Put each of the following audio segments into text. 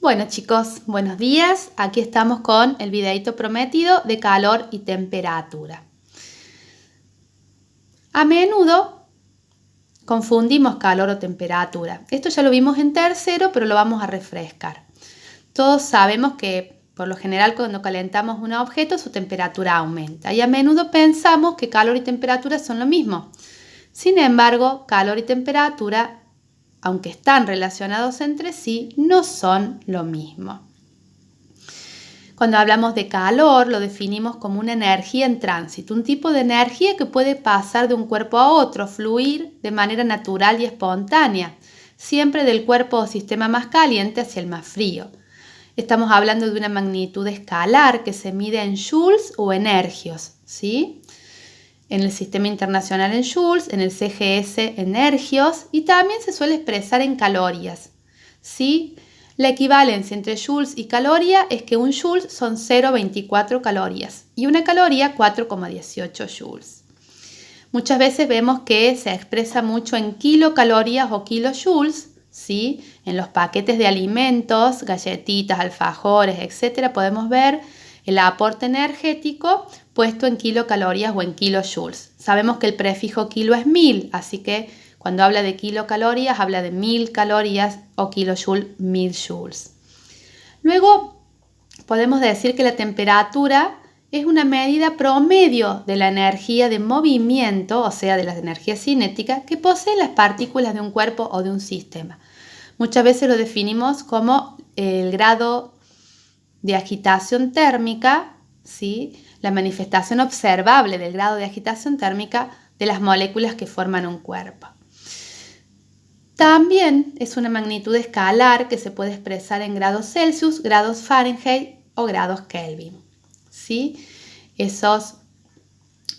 Bueno chicos, buenos días. Aquí estamos con el videito prometido de calor y temperatura. A menudo confundimos calor o temperatura. Esto ya lo vimos en tercero, pero lo vamos a refrescar. Todos sabemos que por lo general cuando calentamos un objeto su temperatura aumenta y a menudo pensamos que calor y temperatura son lo mismo. Sin embargo, calor y temperatura, aunque están relacionados entre sí, no son lo mismo. Cuando hablamos de calor, lo definimos como una energía en tránsito, un tipo de energía que puede pasar de un cuerpo a otro, fluir de manera natural y espontánea, siempre del cuerpo o sistema más caliente hacia el más frío. Estamos hablando de una magnitud escalar que se mide en joules o energios, ¿sí? En el Sistema Internacional en joules, en el CGS en ergios y también se suele expresar en calorías, ¿sí? La equivalencia entre joules y caloría es que un joule son 0,24 calorías y una caloría 4,18 joules. Muchas veces vemos que se expresa mucho en kilocalorías o kilojoules, ¿sí? En los paquetes de alimentos, galletitas, alfajores, etc. podemos ver el aporte energético puesto en kilocalorías o en kilojoules. Sabemos que el prefijo kilo es 1000, así que cuando habla de kilocalorías habla de 1000 calorías o kilojoule, 1000 joules. Luego podemos decir que la temperatura es una medida promedio de la energía de movimiento, o sea, de la energía cinética que poseen las partículas de un cuerpo o de un sistema. Muchas veces lo definimos como el grado de agitación térmica, ¿sí? La manifestación observable del grado de agitación térmica de las moléculas que forman un cuerpo. También es una magnitud escalar que se puede expresar en grados Celsius, grados Fahrenheit o grados Kelvin, ¿sí? Esas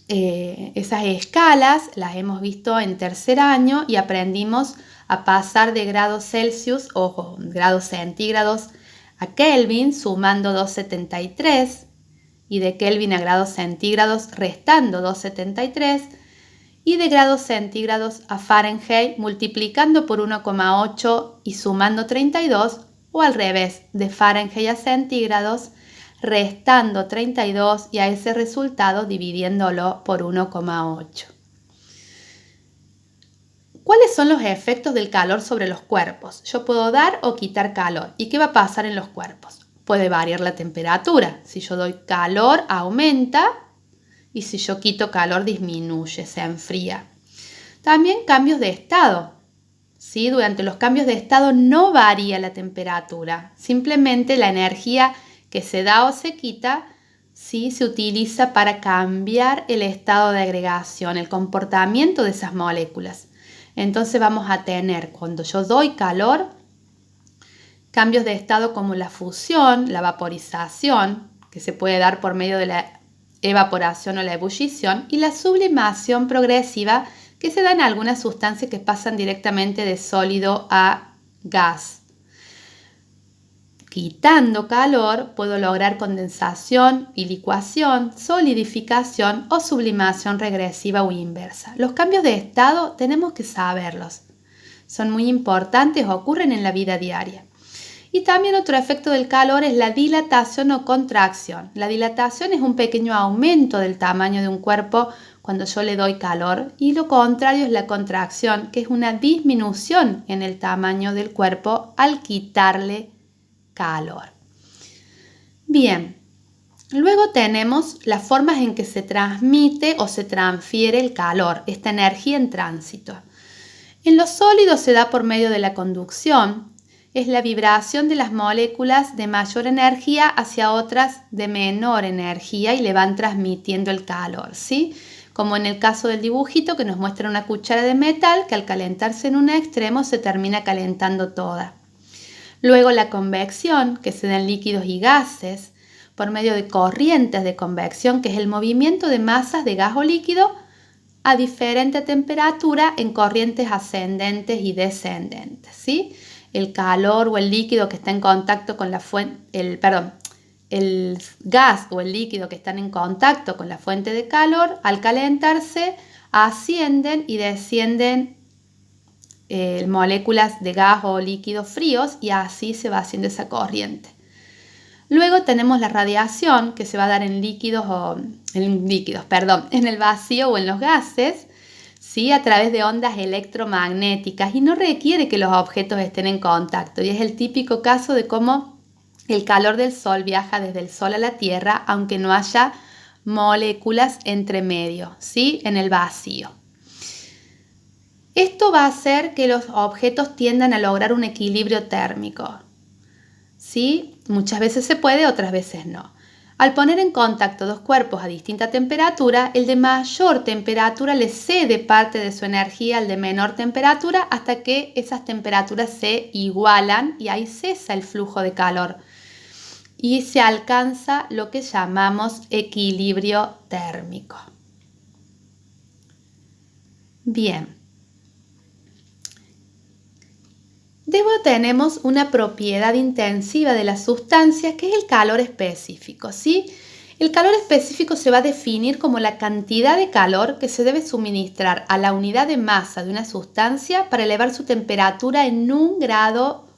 escalas las hemos visto en tercer año y aprendimos a pasar de grados Celsius o grados centígrados a Kelvin sumando 273 y de Kelvin a grados centígrados restando 273 y de grados centígrados a Fahrenheit multiplicando por 1,8 y sumando 32 o al revés, de Fahrenheit a centígrados restando 32 y a ese resultado dividiéndolo por 1,8. ¿Cuáles son los efectos del calor sobre los cuerpos? Yo puedo dar o quitar calor. ¿Y qué va a pasar en los cuerpos? Puede variar la temperatura. Si yo doy calor, aumenta. Y si yo quito calor, disminuye, se enfría. También cambios de estado. ¿Sí? Durante los cambios de estado no varía la temperatura. Simplemente la energía que se da o se quita, ¿sí? Se utiliza para cambiar el estado de agregación, el comportamiento de esas moléculas. Entonces vamos a tener, cuando yo doy calor, cambios de estado como la fusión, la vaporización, que se puede dar por medio de la evaporación o la ebullición, y la sublimación progresiva, que se da en algunas sustancias que pasan directamente de sólido a gas. Quitando calor puedo lograr condensación y licuación, solidificación o sublimación regresiva o inversa. Los cambios de estado tenemos que saberlos. Son muy importantes, ocurren en la vida diaria. Y también otro efecto del calor es la dilatación o contracción. La dilatación es un pequeño aumento del tamaño de un cuerpo cuando yo le doy calor y lo contrario es la contracción, que es una disminución en el tamaño del cuerpo al quitarle calor. Bien, luego tenemos las formas en que se transmite o se transfiere el calor, esta energía en tránsito. En los sólidos se da por medio de la conducción, es la vibración de las moléculas de mayor energía hacia otras de menor energía y le van transmitiendo el calor, ¿sí? Como en el caso del dibujito que nos muestra una cuchara de metal que al calentarse en un extremo se termina calentando toda. Luego la convección, que se da en líquidos y gases, por medio de corrientes de convección, que es el movimiento de masas de gas o líquido a diferente temperatura en corrientes ascendentes y descendentes, ¿sí? El calor o el líquido que está en contacto con la fuente, el gas o el líquido que están en contacto con la fuente de calor, al calentarse, ascienden y descienden moléculas de gas o líquidos fríos y así se va haciendo esa corriente. Luego tenemos la radiación que se va a dar en en el vacío o en los gases, ¿sí? A través de ondas electromagnéticas y no requiere que los objetos estén en contacto. Y es el típico caso de cómo el calor del Sol viaja desde el Sol a la Tierra, aunque no haya moléculas entre medio, ¿sí? En el vacío. Esto va a hacer que los objetos tiendan a lograr un equilibrio térmico, ¿sí? Muchas veces se puede, otras veces no. Al poner en contacto dos cuerpos a distinta temperatura, el de mayor temperatura le cede parte de su energía al de menor temperatura hasta que esas temperaturas se igualan y ahí cesa el flujo de calor y se alcanza lo que llamamos equilibrio térmico. Bien. Luego tenemos una propiedad intensiva de las sustancias que es el calor específico, ¿sí? El calor específico se va a definir como la cantidad de calor que se debe suministrar a la unidad de masa de una sustancia para elevar su temperatura en 1 grado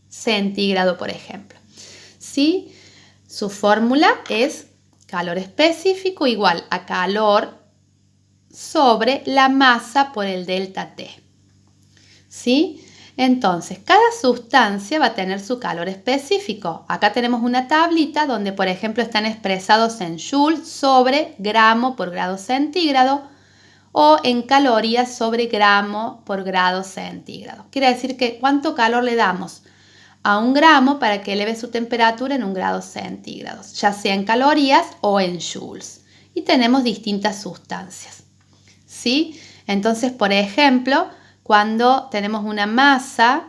centígrado, por ejemplo. ¿Sí? Su fórmula es calor específico igual a calor sobre la masa por el delta T. ¿Sí? Entonces, cada sustancia va a tener su calor específico. Acá tenemos una tablita donde, por ejemplo, están expresados en joule sobre gramo por grado centígrado o en calorías sobre gramo por grado centígrado. Quiere decir que cuánto calor le damos a 1 gramo para que eleve su temperatura en 1 grado centígrado, ya sea en calorías o en joules. Y tenemos distintas sustancias, ¿sí? Entonces, por ejemplo, cuando tenemos una masa,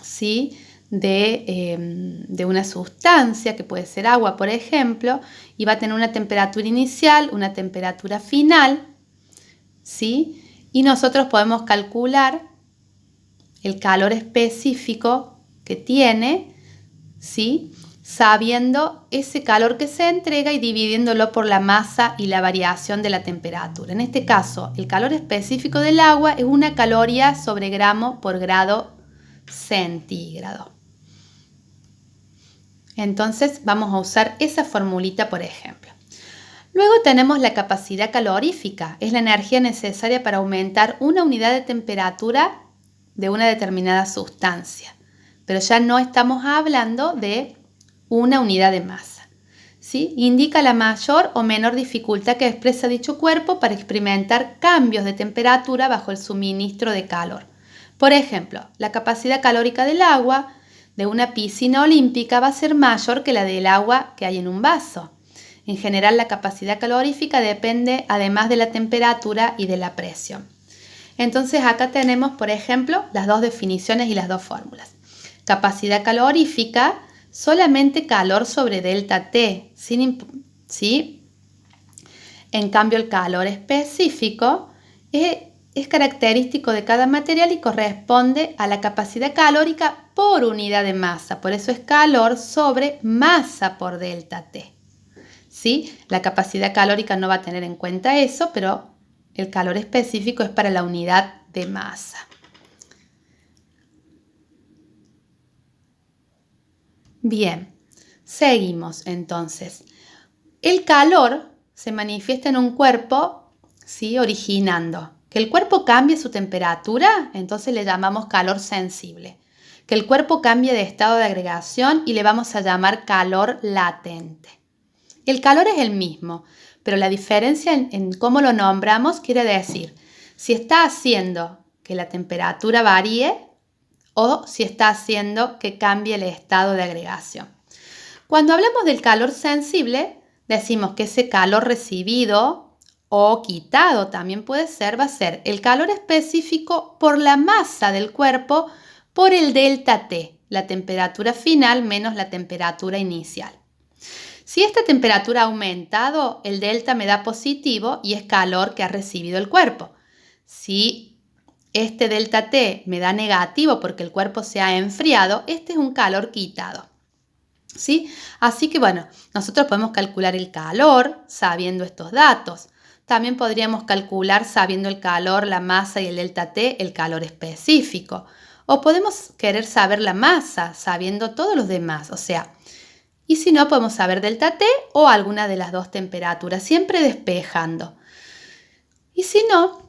¿sí? de una sustancia, que puede ser agua, por ejemplo, y va a tener una temperatura inicial, una temperatura final, ¿sí? Y nosotros podemos calcular el calor específico que tiene, ¿sí? Sabiendo ese calor que se entrega y dividiéndolo por la masa y la variación de la temperatura. En este caso, el calor específico del agua es 1 caloría sobre gramo por grado centígrado. Entonces vamos a usar esa formulita, por ejemplo. Luego tenemos la capacidad calorífica. Es la energía necesaria para aumentar una unidad de temperatura de una determinada sustancia. Pero ya no estamos hablando de una unidad de masa, ¿sí? Indica la mayor o menor dificultad que expresa dicho cuerpo para experimentar cambios de temperatura bajo el suministro de calor. Por ejemplo, la capacidad calórica del agua de una piscina olímpica va a ser mayor que la del agua que hay en un vaso. En general, la capacidad calorífica depende además de la temperatura y de la presión. Entonces, acá tenemos, por ejemplo, las dos definiciones y las dos fórmulas. Capacidad calorífica, solamente calor sobre delta T, ¿sí? En cambio, el calor específico es característico de cada material y corresponde a la capacidad calórica por unidad de masa. Por eso es calor sobre masa por delta T, ¿sí? La capacidad calórica no va a tener en cuenta eso, pero el calor específico es para la unidad de masa. Bien, seguimos entonces. El calor se manifiesta en un cuerpo, ¿sí? Originando. Que el cuerpo cambie su temperatura, entonces le llamamos calor sensible. Que el cuerpo cambie de estado de agregación y le vamos a llamar calor latente. El calor es el mismo, pero la diferencia en cómo lo nombramos quiere decir si está haciendo que la temperatura varíe o si está haciendo que cambie el estado de agregación. Cuando hablamos del calor sensible, decimos que ese calor recibido o quitado también puede ser, va a ser el calor específico por la masa del cuerpo por el delta T, la temperatura final menos la temperatura inicial. Si esta temperatura ha aumentado, el delta me da positivo y es calor que ha recibido el cuerpo. Si este delta T me da negativo porque el cuerpo se ha enfriado, este es un calor quitado, ¿sí? Así que bueno, nosotros podemos calcular el calor sabiendo estos datos. También podríamos calcular, sabiendo el calor, la masa y el delta T, el calor específico. O podemos querer saber la masa, sabiendo todos los demás. O sea, y si no, podemos saber delta T o alguna de las dos temperaturas, siempre despejando. Y si no,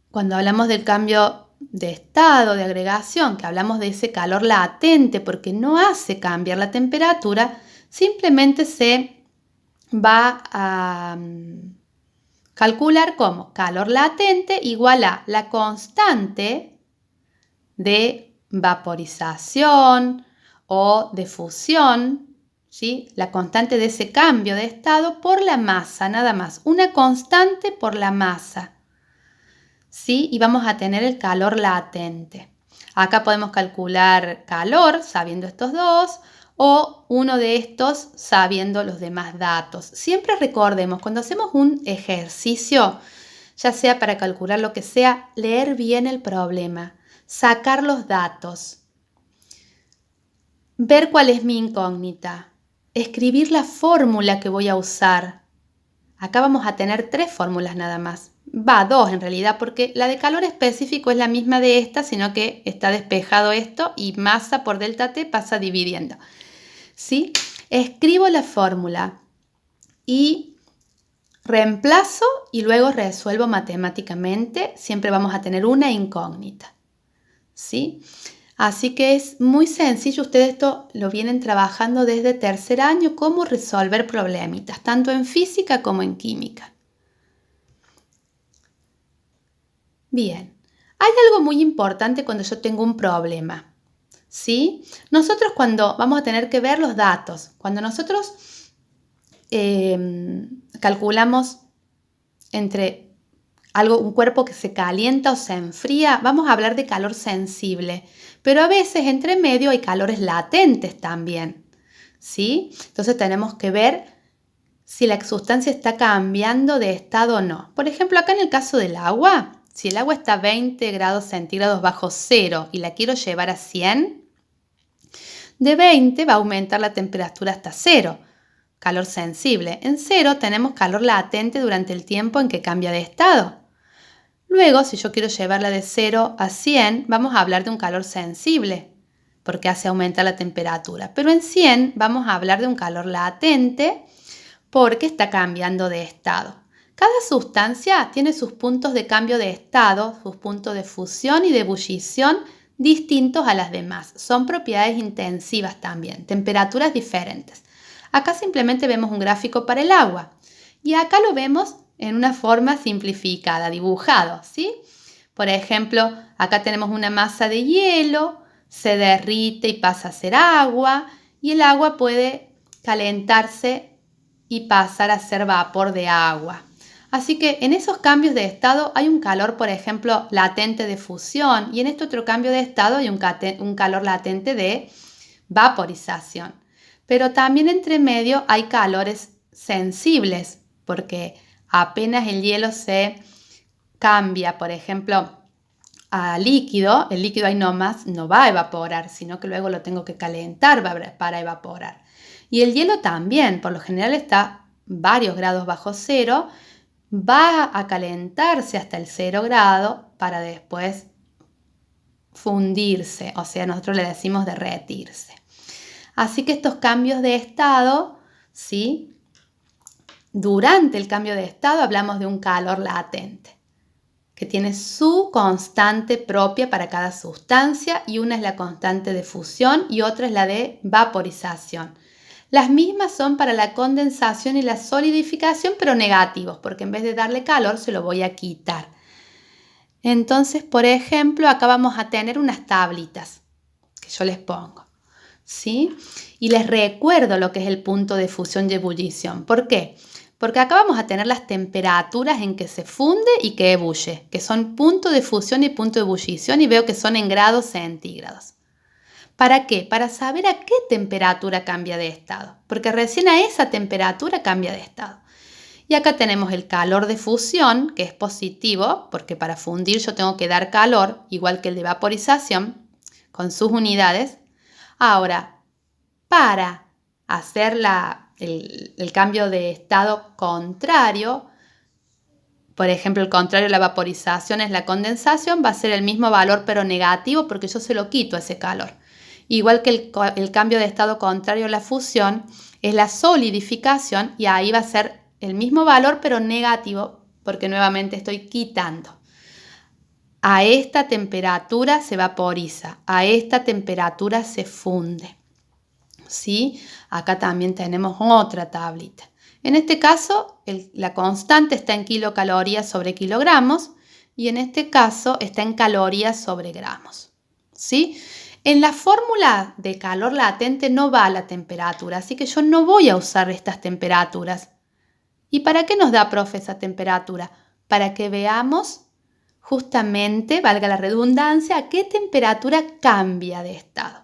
cuando hablamos del cambio de estado, de agregación, que hablamos de ese calor latente porque no hace cambiar la temperatura, simplemente se va a calcular como calor latente igual a la constante de vaporización o de fusión, ¿sí? La constante de ese cambio de estado por la masa, nada más. Una constante por la masa, ¿sí? Y vamos a tener el calor latente. Acá podemos calcular calor sabiendo estos dos o uno de estos sabiendo los demás datos. Siempre recordemos, cuando hacemos un ejercicio, ya sea para calcular lo que sea, leer bien el problema, sacar los datos, ver cuál es mi incógnita, escribir la fórmula que voy a usar. Acá vamos a tener 3 fórmulas nada más. Va, 2 en realidad, porque la de calor específico es la misma de esta, sino que está despejado esto y masa por delta T pasa dividiendo. ¿Sí? Escribo la fórmula y reemplazo y luego resuelvo matemáticamente. Siempre vamos a tener una incógnita. ¿Sí? Así que es muy sencillo. Ustedes esto lo vienen trabajando desde tercer año, cómo resolver problemitas, tanto en física como en química. Bien, hay algo muy importante cuando yo tengo un problema, ¿sí? Nosotros cuando vamos a tener que ver los datos, cuando nosotros calculamos entre un cuerpo que se calienta o se enfría, vamos a hablar de calor sensible, pero a veces entre medio hay calores latentes también, ¿sí? Entonces tenemos que ver si la sustancia está cambiando de estado o no. Por ejemplo, acá en el caso del agua, si el agua está a 20 grados centígrados bajo cero y la quiero llevar a 100, de 20 va a aumentar la temperatura hasta 0, calor sensible. En 0 tenemos calor latente durante el tiempo en que cambia de estado. Luego, si yo quiero llevarla de 0 a 100, vamos a hablar de un calor sensible, porque hace aumentar la temperatura. Pero en 100 vamos a hablar de un calor latente, porque está cambiando de estado. Cada sustancia tiene sus puntos de cambio de estado, sus puntos de fusión y de ebullición distintos a las demás. Son propiedades intensivas también, temperaturas diferentes. Acá simplemente vemos un gráfico para el agua y acá lo vemos en una forma simplificada, dibujado, ¿sí? Por ejemplo, acá tenemos una masa de hielo, se derrite y pasa a ser agua y el agua puede calentarse y pasar a ser vapor de agua. Así que en esos cambios de estado hay un calor, por ejemplo, latente de fusión y en este otro cambio de estado hay un calor latente de vaporización. Pero también entre medio hay calores sensibles porque apenas el hielo se cambia, por ejemplo, a líquido, el líquido ahí nomás no va a evaporar, sino que luego lo tengo que calentar para evaporar. Y el hielo también, por lo general está varios grados bajo cero, va a calentarse hasta el 0 grado para después fundirse, o sea, nosotros le decimos derretirse. Así que estos cambios de estado, ¿sí? Durante el cambio de estado hablamos de un calor latente, que tiene su constante propia para cada sustancia y una es la constante de fusión y otra es la de vaporización. Las mismas son para la condensación y la solidificación, pero negativos, porque en vez de darle calor se lo voy a quitar. Entonces, por ejemplo, acá vamos a tener unas tablitas que yo les pongo, ¿sí? Y les recuerdo lo que es el punto de fusión y ebullición. ¿Por qué? Porque acá vamos a tener las temperaturas en que se funde y que ebulle, que son punto de fusión y punto de ebullición y veo que son en grados centígrados. ¿Para qué? Para saber a qué temperatura cambia de estado, porque recién a esa temperatura cambia de estado. Y acá tenemos el calor de fusión, que es positivo, porque para fundir yo tengo que dar calor, igual que el de vaporización, con sus unidades. Ahora, para hacer el cambio de estado contrario, por ejemplo, el contrario de la vaporización es la condensación, va a ser el mismo valor pero negativo porque yo se lo quito a ese calor. Igual que el cambio de estado contrario a la fusión es la solidificación y ahí va a ser el mismo valor pero negativo porque nuevamente estoy quitando. A esta temperatura se vaporiza, a esta temperatura se funde. ¿Sí? Acá también tenemos otra tablita. En este caso, la constante está en kilocalorías sobre kilogramos y en este caso está en calorías sobre gramos. ¿Sí? En la fórmula de calor latente no va la temperatura, así que yo no voy a usar estas temperaturas. ¿Y para qué nos da, profe, esa temperatura? Para que veamos justamente, valga la redundancia, a qué temperatura cambia de estado.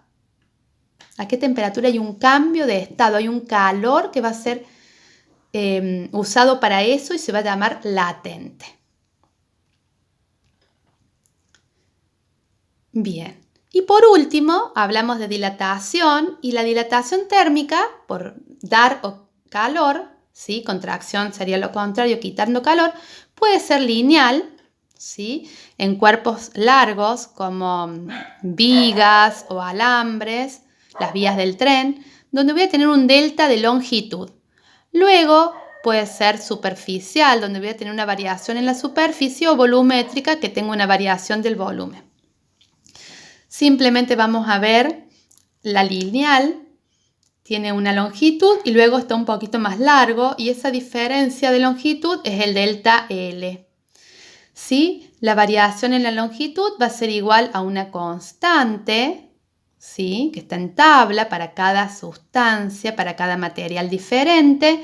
A qué temperatura hay un cambio de estado, hay un calor que va a ser usado para eso y se va a llamar latente. Bien, y por último hablamos de dilatación y la dilatación térmica por dar calor, ¿sí? Contracción sería lo contrario, quitando calor, puede ser lineal, ¿sí? En cuerpos largos como vigas o alambres, las vías del tren, donde voy a tener un delta de longitud. Luego puede ser superficial, donde voy a tener una variación en la superficie, o volumétrica, que tengo una variación del volumen. Simplemente vamos a ver la lineal, tiene una longitud y luego está un poquito más largo y esa diferencia de longitud es el delta L. ¿Sí? La variación en la longitud va a ser igual a una constante, ¿sí? Que está en tabla para cada sustancia, para cada material diferente,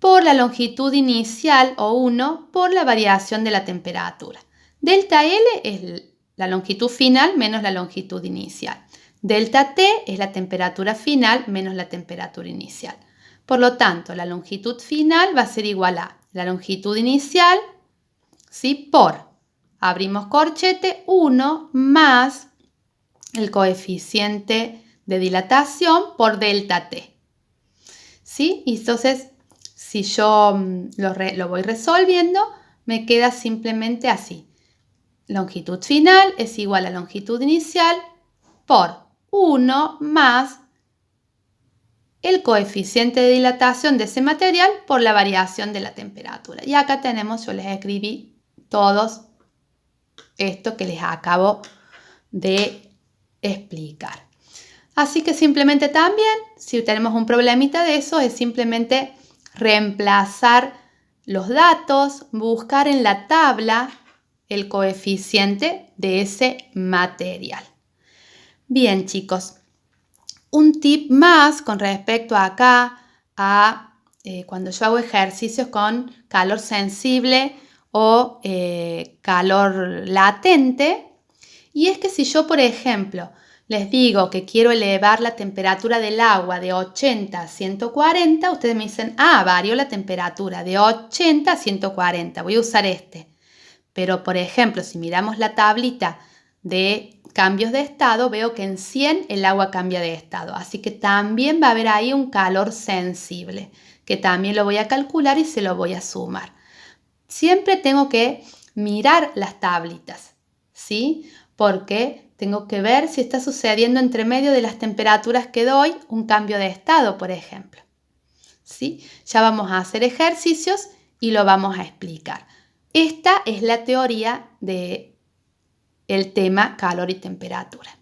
por la longitud inicial o 1 por la variación de la temperatura. Delta L es la longitud final menos la longitud inicial. Delta T es la temperatura final menos la temperatura inicial. Por lo tanto, la longitud final va a ser igual a la longitud inicial, ¿sí? Por, abrimos corchete, 1 más el coeficiente de dilatación por delta T. ¿Sí? Y entonces, si yo lo voy resolviendo, me queda simplemente así. Longitud final es igual a longitud inicial por 1 más el coeficiente de dilatación de ese material por la variación de la temperatura. Y acá tenemos, yo les escribí todos esto que les acabo de explicar. Así que simplemente también, si tenemos un problemita de eso, es simplemente reemplazar los datos, buscar en la tabla el coeficiente de ese material. Bien, chicos, un tip más con respecto acá a cuando yo hago ejercicios con calor sensible o calor latente, y es que si yo, por ejemplo, les digo que quiero elevar la temperatura del agua de 80 a 140, ustedes me dicen, varió la temperatura de 80 a 140, voy a usar este. Pero, por ejemplo, si miramos la tablita de cambios de estado, veo que en 100 el agua cambia de estado. Así que también va a haber ahí un calor sensible, que también lo voy a calcular y se lo voy a sumar. Siempre tengo que mirar las tablitas, ¿sí? Porque tengo que ver si está sucediendo entre medio de las temperaturas que doy un cambio de estado, por ejemplo. ¿Sí? Ya vamos a hacer ejercicios y lo vamos a explicar. Esta es la teoría del tema calor y temperatura.